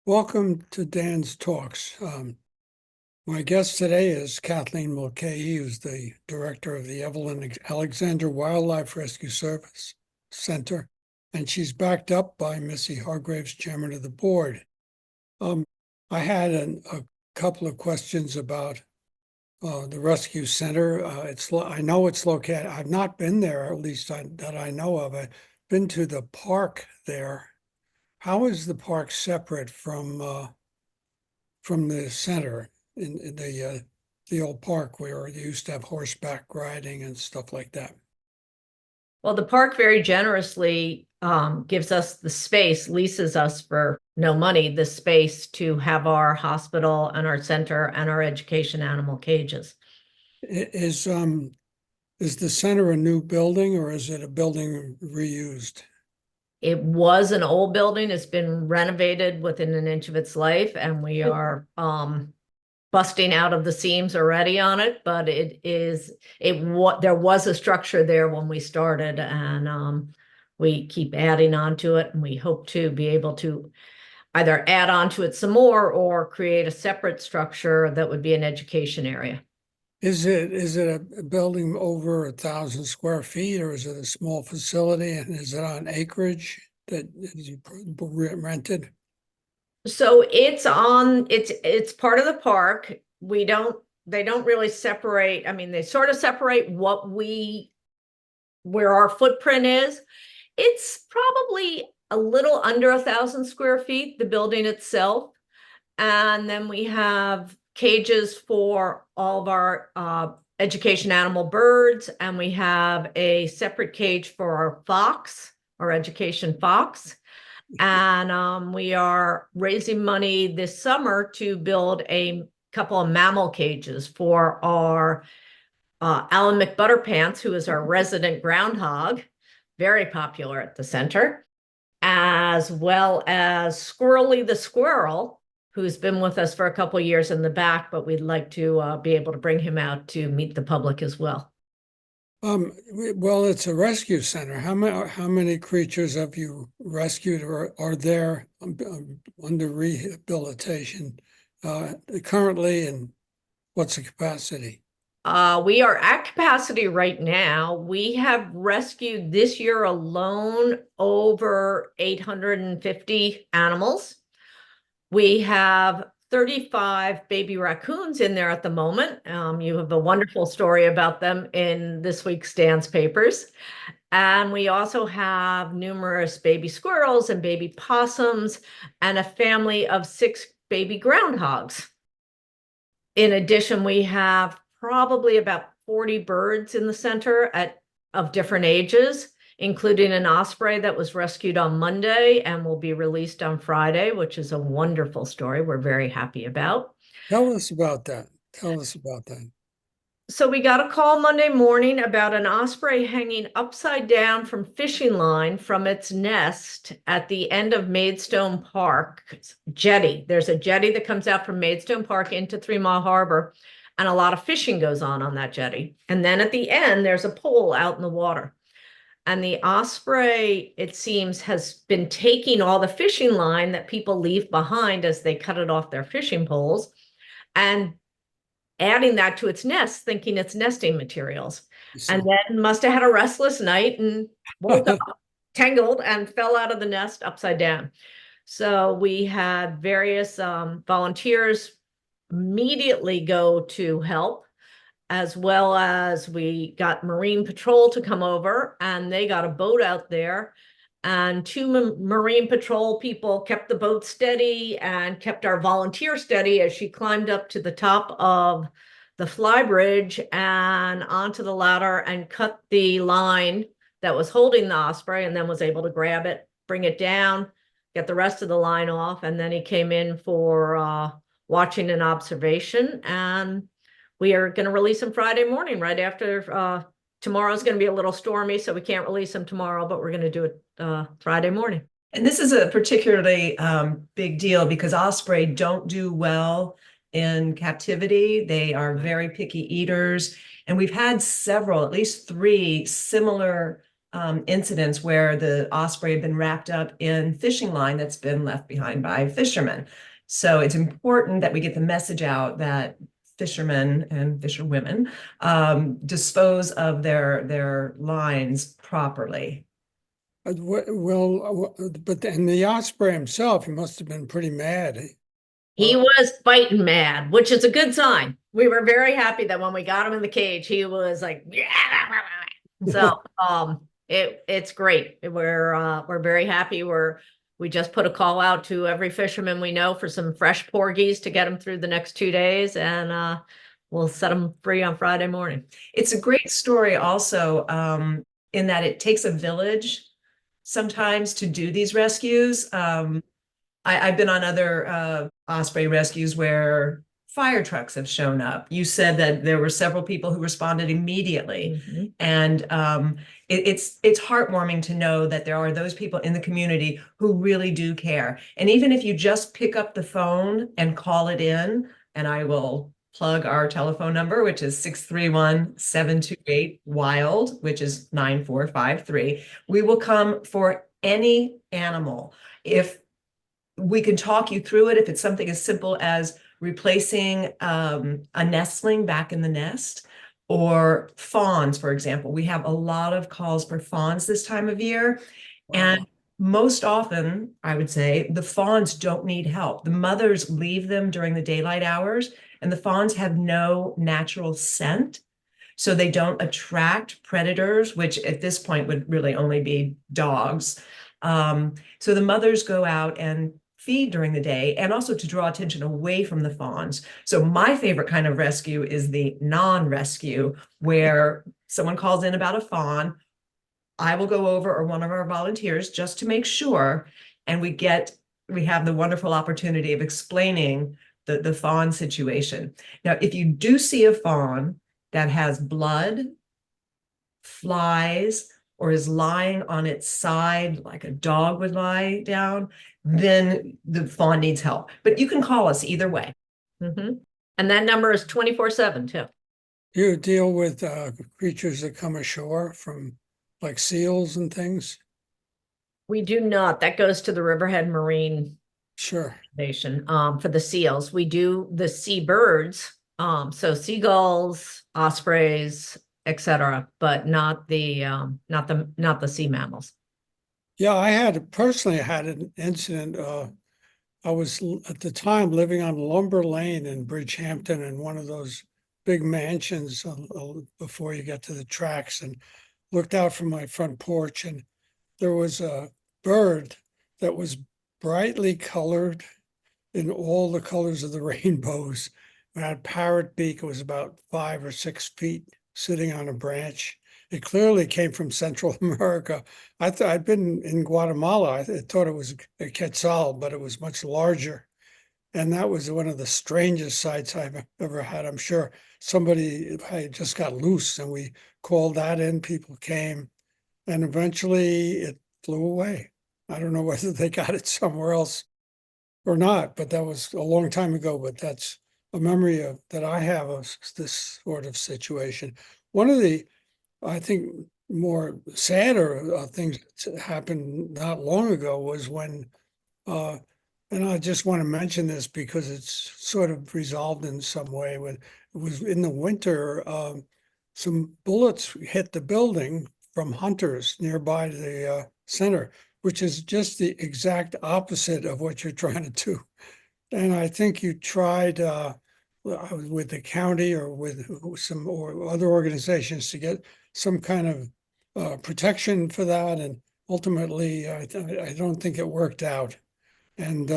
Welcome to Dan's Talks. My guest today is Kathleen Mulcahy, who's the director of the Evelyn Alexander Wildlife Rescue Service Center, and she's backed up by Missy Hargraves, chairman of the board. I had a couple of questions about the rescue center. I know it's located. I've not been there, at least that I know of. I've been to the park there. How is the park separate from the center in the old park where they used to have horseback riding and stuff like that? Well, the park very generously gives us the space, leases us for no money, the space to have our hospital and our center and our education animal cages. Is the center a new building or is it a building reused? It was an old building. It's been renovated within an inch of its life, and we are busting out of the seams already on it. But there was a structure there when we started, and we keep adding on to it, and we hope to be able to either add on to it some more or create a separate structure that would be an education area. Is it a building over 1,000 square feet, or is it a small facility, and is it on acreage that you rented? So it's part of the park. They don't really separate. I mean, they sort of separate where our footprint is. It's probably a little under 1,000 square feet, the building itself. And then we have cages for all of our education animal birds, and we have a separate cage for our fox, our education fox. And we are raising money this summer to build a couple of mammal cages for our Alan McButterpants, who is our resident groundhog, very popular at the center, as well as Squirrely the squirrel, who's been with us for a couple of years in the back, but we'd like to be able to bring him out to meet the public as well. Well, it's a rescue center. How many creatures have you rescued or are there under rehabilitation currently, and what's the capacity? We are at capacity right now. We have rescued this year alone over 850 animals. We have 35 baby raccoons in there at the moment. You have a wonderful story about them in this week's Dan's papers. And we also have numerous baby squirrels and baby possums and a family of 6 baby groundhogs. In addition, we have probably about 40 birds in the center of different ages, including an osprey that was rescued on Monday and will be released on Friday, which is a wonderful story we're very happy about. Tell us about that. Tell us about that. So we got a call Monday morning about an osprey hanging upside down from fishing line from its nest at the end of Maidstone Park jetty. There's a jetty that comes out from Maidstone Park into 3 Mile Harbor, and a lot of fishing goes on that jetty. And then at the end, there's a pole out in the water. And the osprey, it seems, has been taking all the fishing line that people leave behind as they cut it off their fishing poles and adding that to its nest, thinking it's nesting materials. And then must have had a restless night and woke up tangled and fell out of the nest upside down. So we had various volunteers immediately go to help, as well as we got Marine Patrol to come over, and they got a boat out there, and 2 Marine Patrol people kept the boat steady and kept our volunteer steady as she climbed up to the top of the fly bridge and onto the ladder and cut the line that was holding the osprey, and then was able to grab it, bring it down, get the rest of the line off. And then he came in for watching and observation, and we are going to release him Friday morning, right after tomorrow's going to be a little stormy, so we can't release him tomorrow, but we're going to do it Friday morning. And this is a particularly big deal because osprey don't do well in captivity. They are very picky eaters. And we've had several, at least 3 similar incidents where the osprey had been wrapped up in fishing line that's been left behind by fishermen. So it's important that we get the message out that fishermen and fisherwomen dispose of their lines properly. But then the osprey himself, he must have been pretty mad. He was fighting mad, which is a good sign. We were very happy that when we got him in the cage, he was like, yeah. So it's great. We're very happy. We just put a call out to every fisherman we know for some fresh porgies to get them through the next 2 days, and we'll set them free on Friday morning. It's a great story also, in that it takes a village sometimes to do these rescues. I've been on other osprey rescues where fire trucks have shown up. You said that there were several people who responded immediately. Mm-hmm. And it's heartwarming to know that there are those people in the community who really do care. And even if you just pick up the phone and call it in, and I will plug our telephone number, which is 631-728-WILD, which is 9453. We will come for any animal. If we can talk you through it, if it's something as simple as replacing a nestling back in the nest, or fawns, for example. We have a lot of calls for fawns this time of year. Wow. And most often, I would say, the fawns don't need help. The mothers leave them during the daylight hours, and the fawns have no natural scent. So they don't attract predators, which at this point would really only be dogs. So the mothers go out and feed during the day, and also to draw attention away from the fawns. So my favorite kind of rescue is the non-rescue, where someone calls in about a fawn. I will go over, or one of our volunteers, just to make sure, and we have the wonderful opportunity of explaining the fawn situation. Now, if you do see a fawn that has blood, flies, or is lying on its side like a dog would lie down, then the fawn needs help. But you can call us either way. Mm-hmm. And that number is 24/7 too. You deal with creatures that come ashore from like seals and things? We do not. That goes to the Riverhead Marine Sure. Station for the seals. We do the sea-birds, so seagulls, ospreys, etc., but not the sea mammals. Yeah, I personally had an incident. I was at the time living on Lumber Lane in Bridgehampton, in one of those big mansions before you get to the tracks, and looked out from my front porch, and there was a bird that was brightly colored in all the colors of the rainbows. It had parrot beak. It was about 5 or 6 feet, sitting on a branch. It clearly came from Central America. I'd been in Guatemala. I thought it was a quetzal, but it was much larger. And that was one of the strangest sights I've ever had. I'm sure somebody just got loose, and we called that in. People came, and eventually it flew away. I don't know whether they got it somewhere else or not, but that was a long time ago. But that's a memory that I have of this sort of situation. One of the, I think, more sadder things that happened not long ago was when, and I just want to mention this because it's sort of resolved in some way. When it was in the winter, some bullets hit the building from hunters nearby the center, which is just the exact opposite of what you're trying to do. And I think you tried with the county or with some or other organizations to get some kind of protection for that. And ultimately, I don't think it worked out. And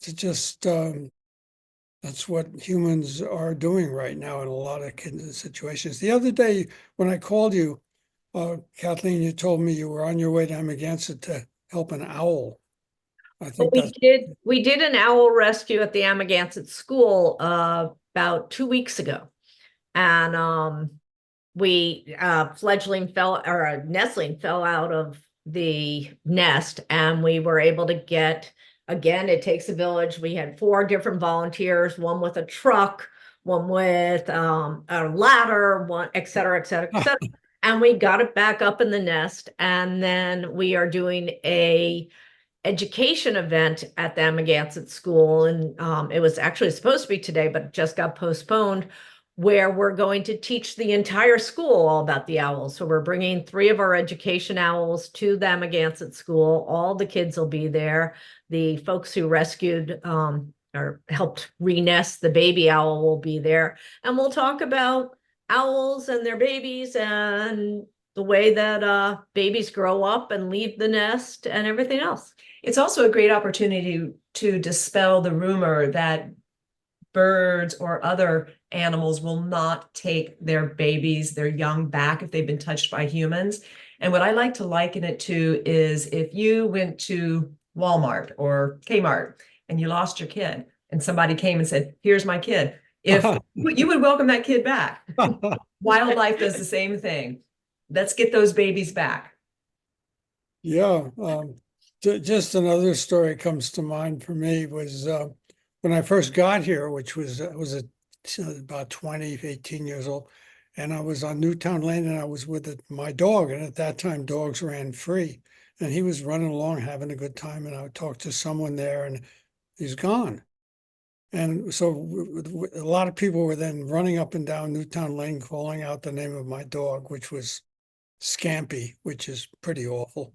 it's just, that's what humans are doing right now in a lot of situations. The other day when I called you, Kathleen, you told me you were on your way to Amagansett to help an owl. I think We did an owl rescue at the Amagansett School about 2 weeks ago, and a nestling fell out of the nest, and we were able to get. Again, it takes a village. We had 4 different volunteers, one with a truck, one with a ladder, one, et cetera, et cetera, et cetera. and we got it back up in the nest. And then we are doing a education event at the Amagansett School. And it was actually supposed to be today, but it just got postponed, where we're going to teach the entire school all about the owls. So we're bringing 3 of our education owls to the Amagansett School. All the kids will be there. The folks who rescued or helped re-nest the baby owl will be there. And we'll talk about owls and their babies and the way that babies grow up and leave the nest and everything else. It's also a great opportunity to dispel the rumor that birds or other animals will not take their babies, their young back if they've been touched by humans. And what I like to liken it to is if you went to Walmart or Kmart and you lost your kid and somebody came and said, here's my kid, if you would welcome that kid back. Wildlife does the same thing. Let's get those babies back. Yeah, just another story comes to mind for me was when I first got here, which was about 20, 18 years old, and I was on Newtown Lane and I was with my dog, and at that time dogs ran free, and he was running along having a good time, and I would talk to someone there and he's gone. And so a lot of people were then running up and down Newtown Lane calling out the name of my dog, which was Scampy, which is pretty awful.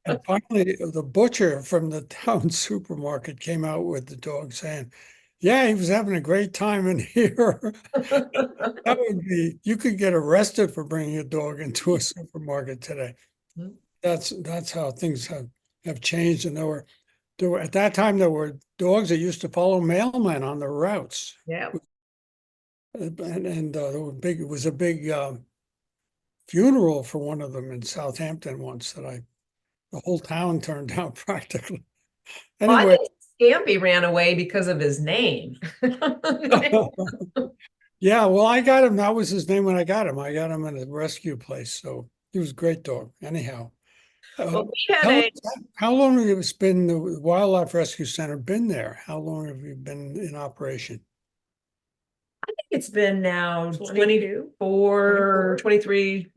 And finally, the butcher from the town supermarket came out with the dog saying, yeah, he was having a great time in here. That would be, you could get arrested for bringing a dog into a supermarket today. That's how things have changed. And there were at that time, there were dogs that used to follow mailmen on the routes. Yeah. And there were it was a big funeral for one of them in Southampton once that the whole town turned out practically. Well, Anyway. I think Scampy ran away because of his name. Yeah, well, I got him. That was his name when I got him. I got him in a rescue place. So he was a great dog. Anyhow. Well, we had How long have it been the Wildlife Rescue Center been there? How long have you been in operation? I think it's been now 22? 23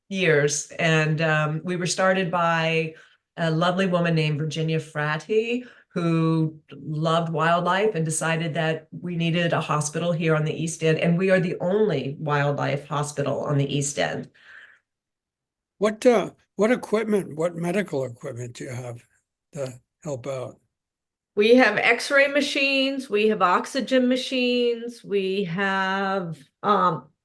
years. And we were started by a lovely woman named Virginia Fratty, who loved wildlife and decided that we needed a hospital here on the East End. And we are the only wildlife hospital on the East End. What equipment, what medical equipment do you have to help out? We have X-ray machines, we have oxygen machines, we have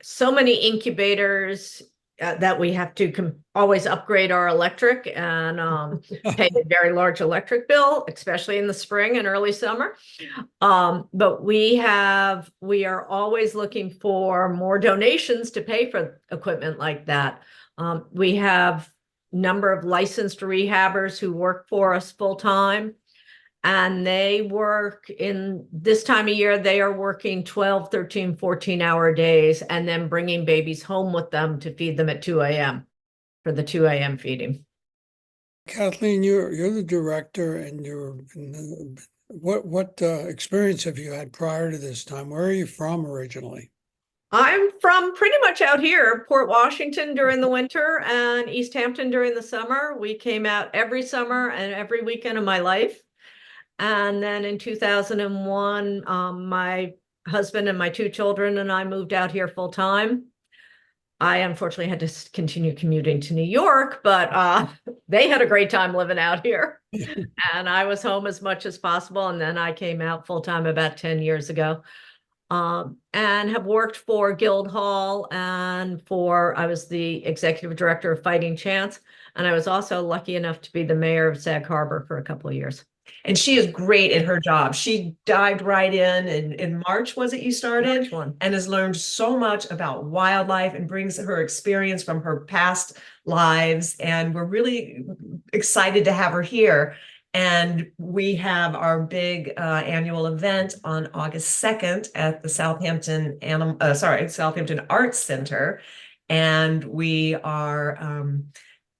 so many incubators that we have to always upgrade our electric and pay a very large electric bill, especially in the spring and early summer. But we are always looking for more donations to pay for equipment like that. We have a number of licensed rehabbers who work for us full time. And they work in this time of year, they are working 12, 13, 14-hour days and then bringing babies home with them to feed them at 2 a.m. for the 2 a.m. feeding. Kathleen, you're the director, and what experience have you had prior to this time? Where are you from originally? I'm from pretty much out here, Port Washington during the winter and East Hampton during the summer. We came out every summer and every weekend of my life. And then in 2001, my husband and my 2 children and I moved out here full time. I unfortunately had to continue commuting to New York, but they had a great time living out here. And I was home as much as possible. And then I came out full time about 10 years ago. And have worked for Guildhall and I was the executive director of Fighting Chance. And I was also lucky enough to be the mayor of Sag Harbor for a couple of years. And she is great at her job. She dived right in March, was it you started? And has learned so much about wildlife and brings her experience from her past lives. And we're really excited to have her here. And we have our big annual event on August 2nd at the Southampton Arts Center. And we are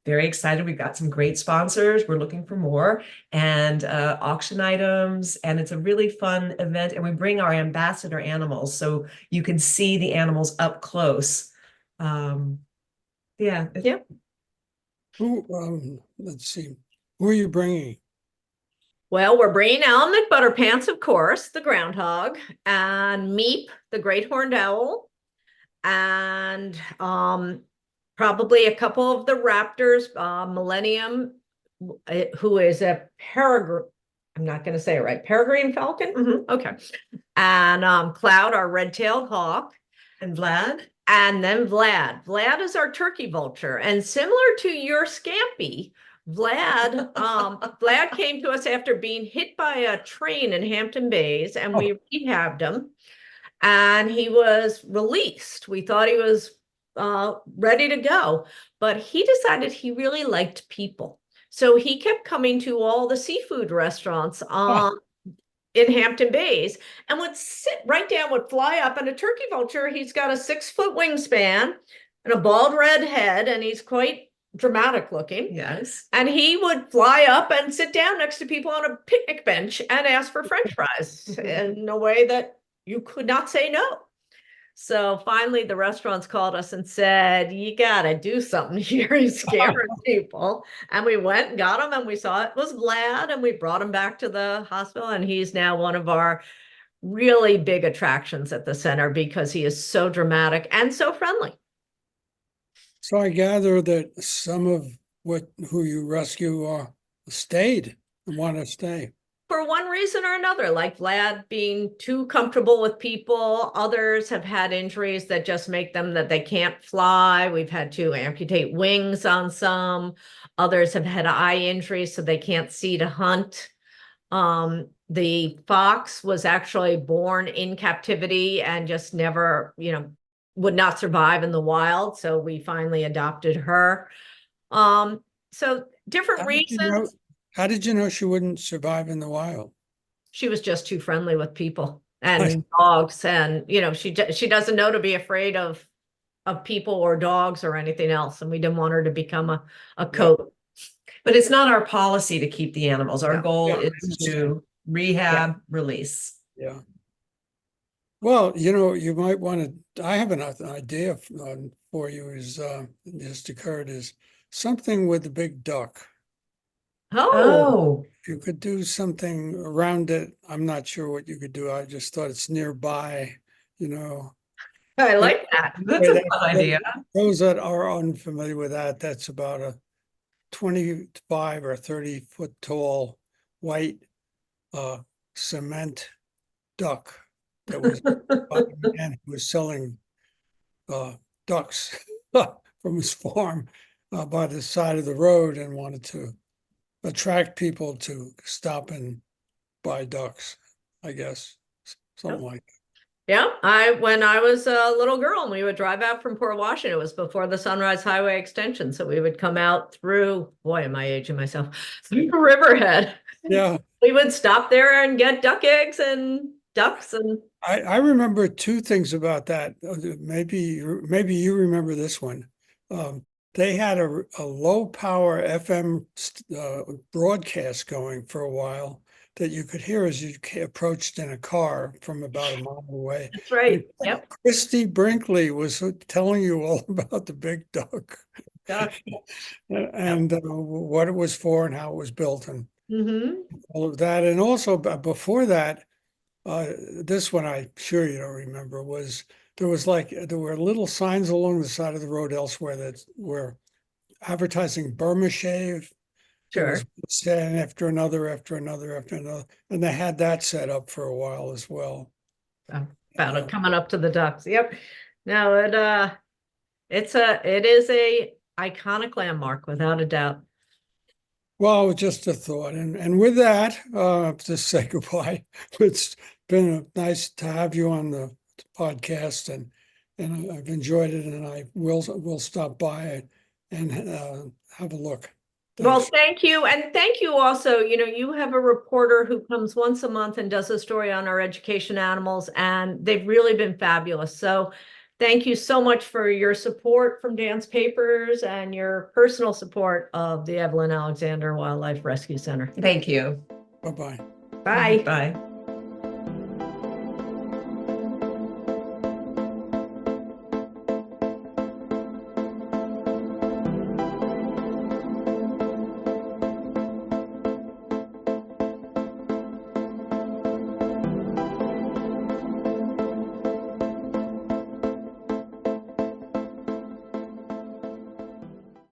very excited. We've got some great sponsors. We're looking for more and auction items. And it's a really fun event. And we bring our ambassador animals so you can see the animals up close. Yeah. Yeah. Let's see, who are you bringing? Well, we're bringing Alan McButterpants, of course, the groundhog, and Meep, the great horned owl, and probably a couple of the raptors, Millennium, who is a peregrine. I'm not going to say it right. Peregrine falcon. Okay. And Cloud, our red-tailed hawk. And Vlad? And then Vlad. Vlad is our turkey vulture. And similar to your Scampi, Vlad came to us after being hit by a train in Hampton Bays, and we rehabbed him. And he was released. We thought he was ready to go, but he decided he really liked people. So he kept coming to all the seafood restaurants in Hampton Bays and would sit right down, would fly up, and a turkey vulture, he's got a 6-foot wingspan and a bald red head, and he's quite dramatic looking. Yes. And he would fly up and sit down next to people on a picnic bench and ask for French fries in a way that you could not say no. So finally, the restaurants called us and said, you got to do something here. He's scaring people. And we went and got him, and we saw it was Vlad, and we brought him back to the hospital. And he's now one of our really big attractions at the center because he is so dramatic and so friendly. So I gather that some of who you rescue stayed and want to stay. For one reason or another, like Vlad being too comfortable with people. Others have had injuries that just make them that they can't fly. We've had to amputate wings on some. Others have had eye injuries, so they can't see to hunt. The fox was actually born in captivity and just never, would not survive in the wild. So we finally adopted her. So different reasons. How did you know she wouldn't survive in the wild? She was just too friendly with people and dogs, and she doesn't know to be afraid of people or dogs or anything else, and we didn't want her to become a coat. But it's not our policy to keep the animals. Our goal is to rehab, release. Yeah. Well, you might want to. I have an idea for you. Is just occurred is something with the big duck. Oh, You could do something around it. I'm not sure what you could do. I just thought it's nearby, I like that. That's a fun idea. Those that are unfamiliar with that, that's about a 25 or 30-foot tall white cement duck that was by a man who was selling ducks from his farm by the side of the road and wanted to attract people to stop and buy ducks, I guess, something like that. Yeah, when I was a little girl and we would drive out from Port Washington, it was before the Sunrise Highway extension. So we would come out through, boy, am I aging myself, through Riverhead. Yeah. We would stop there and get duck eggs and ducks. And I remember two things about that. Maybe you remember this one. They had a low power FM broadcast going for a while that you could hear as you approached in a car from about a mile away. That's right. Yep. Christy Brinkley was telling you all about the big duck and what it was for and how it was built and all of that. And also before that, this one I'm sure you don't remember was there were little signs along the side of the road elsewhere that were advertising Burma Shave. Sure. And after another, and they had that set up for a while as well. About it coming up to the ducks. Yep. No, it is a iconic landmark without a doubt. Well, just a thought, and with that, just say goodbye. It's been nice to have you on the podcast, and I've enjoyed it, and I will stop by and have a look. Thanks. Well, thank you. And thank you also, you have a reporter who comes once a month and does a story on our education animals, and they've really been fabulous. So thank you so much for your support from Dan's Papers and your personal support of the Evelyn Alexander Wildlife Rescue Center. Thank you. Bye-bye. Bye. Bye.